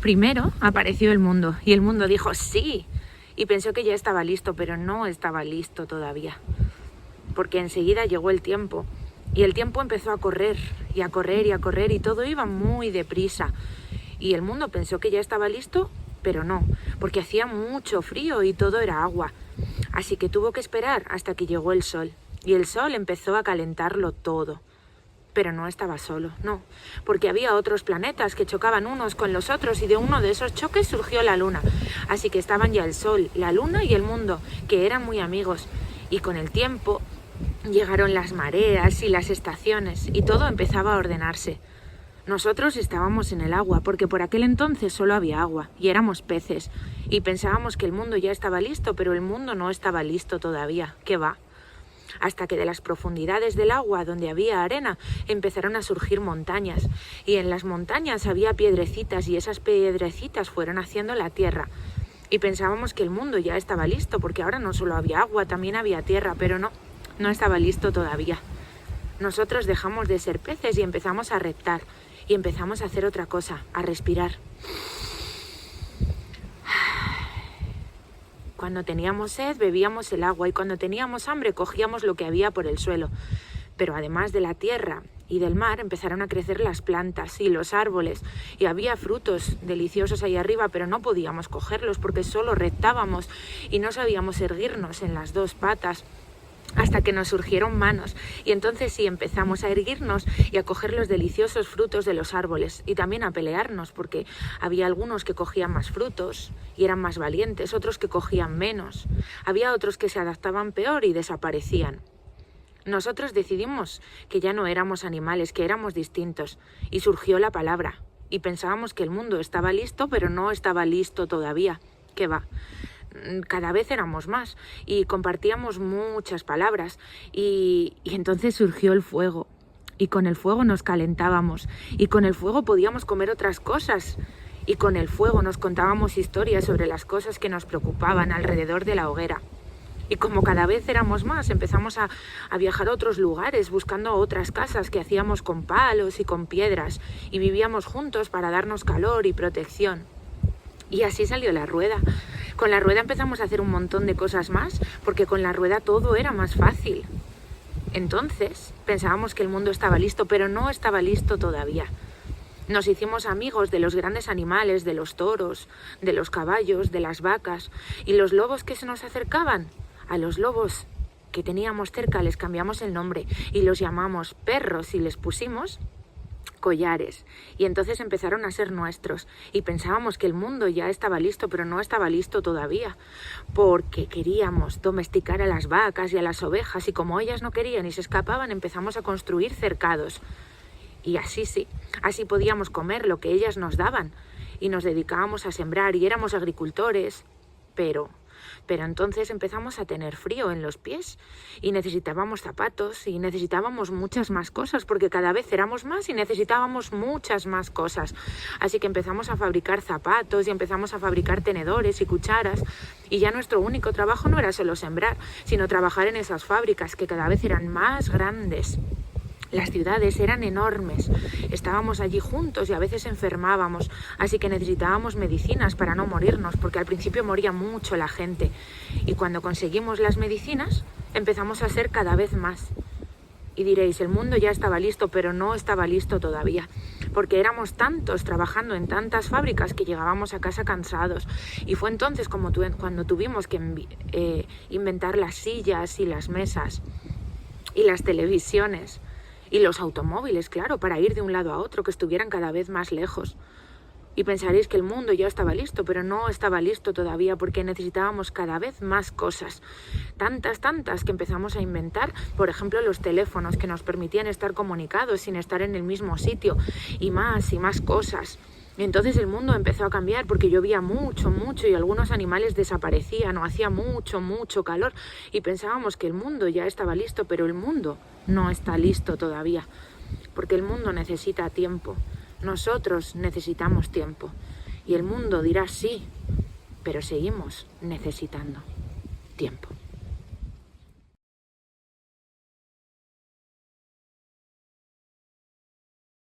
Primero apareció el mundo y el mundo dijo sí y pensó que ya estaba listo, pero no estaba listo todavía, porque enseguida llegó el tiempo y el tiempo empezó a correr y a correr y a correr y todo iba muy deprisa y el mundo pensó que ya estaba listo, pero no, porque hacía mucho frío y todo era agua, así que tuvo que esperar hasta que llegó el sol y el sol empezó a calentarlo todo. Pero no estaba solo, no, porque había otros planetas que chocaban unos con los otros y de uno de esos choques surgió la luna. Así que estaban ya el sol, la luna y el mundo, que eran muy amigos. Y con el tiempo llegaron las mareas y las estaciones y todo empezaba a ordenarse. Nosotros estábamos en el agua porque por aquel entonces solo había agua y éramos peces. Y pensábamos que el mundo ya estaba listo, pero el mundo no estaba listo todavía. ¿Qué va? Hasta que de las profundidades del agua, donde había arena, empezaron a surgir montañas. Y en las montañas había piedrecitas y esas piedrecitas fueron haciendo la tierra. Y pensábamos que el mundo ya estaba listo, porque ahora no solo había agua, también había tierra, pero no estaba listo todavía. Nosotros dejamos de ser peces y empezamos a reptar. Y empezamos a hacer otra cosa, a respirar. Cuando teníamos sed, bebíamos el agua y cuando teníamos hambre, cogíamos lo que había por el suelo. Pero además de la tierra y del mar, empezaron a crecer las plantas y los árboles y había frutos deliciosos ahí arriba, pero no podíamos cogerlos porque solo reptábamos y no sabíamos erguirnos en las dos patas. Hasta que nos surgieron manos y entonces sí empezamos a erguirnos y a coger los deliciosos frutos de los árboles y también a pelearnos porque había algunos que cogían más frutos y eran más valientes, otros que cogían menos, había otros que se adaptaban peor y desaparecían. Nosotros decidimos que ya no éramos animales, que éramos distintos y surgió la palabra y pensábamos que el mundo estaba listo, pero no estaba listo todavía. ¿Qué va? Cada vez éramos más y compartíamos muchas palabras y entonces surgió el fuego y con el fuego nos calentábamos y con el fuego podíamos comer otras cosas y con el fuego nos contábamos historias sobre las cosas que nos preocupaban alrededor de la hoguera. Y como cada vez éramos más, empezamos a viajar a otros lugares buscando otras casas que hacíamos con palos y con piedras y vivíamos juntos para darnos calor y protección. Y así salió la rueda. Con la rueda empezamos a hacer un montón de cosas más, porque con la rueda todo era más fácil. Entonces pensábamos que el mundo estaba listo, pero no estaba listo todavía. Nos hicimos amigos de los grandes animales, de los toros, de los caballos, de las vacas, y los lobos que se nos acercaban. A los lobos que teníamos cerca les cambiamos el nombre y los llamamos perros y les pusimos collares y entonces empezaron a ser nuestros y pensábamos que el mundo ya estaba listo, pero no estaba listo todavía porque queríamos domesticar a las vacas y a las ovejas y como ellas no querían y se escapaban empezamos a construir cercados y así así podíamos comer lo que ellas nos daban y nos dedicábamos a sembrar y éramos agricultores, pero entonces empezamos a tener frío en los pies y necesitábamos zapatos y necesitábamos muchas más cosas porque cada vez éramos más y necesitábamos muchas más cosas. Así que empezamos a fabricar zapatos y empezamos a fabricar tenedores y cucharas y ya nuestro único trabajo no era solo sembrar, sino trabajar en esas fábricas que cada vez eran más grandes. Las ciudades eran enormes, estábamos allí juntos y a veces enfermábamos, así que necesitábamos medicinas para no morirnos, porque al principio moría mucho la gente. Y cuando conseguimos las medicinas, empezamos a ser cada vez más. Y diréis, el mundo ya estaba listo, pero no estaba listo todavía, porque éramos tantos trabajando en tantas fábricas que llegábamos a casa cansados. Y fue entonces cuando tuvimos que inventar las sillas y las mesas y las televisiones. Y los automóviles, claro, para ir de un lado a otro, que estuvieran cada vez más lejos. Y pensaréis que el mundo ya estaba listo, pero no estaba listo todavía porque necesitábamos cada vez más cosas. Tantas que empezamos a inventar, por ejemplo, los teléfonos que nos permitían estar comunicados sin estar en el mismo sitio y más cosas. Y entonces el mundo empezó a cambiar porque llovía mucho y algunos animales desaparecían o hacía mucho calor y pensábamos que el mundo ya estaba listo, pero el mundo no está listo todavía porque el mundo necesita tiempo. Nosotros necesitamos tiempo y el mundo dirá sí, pero seguimos necesitando tiempo.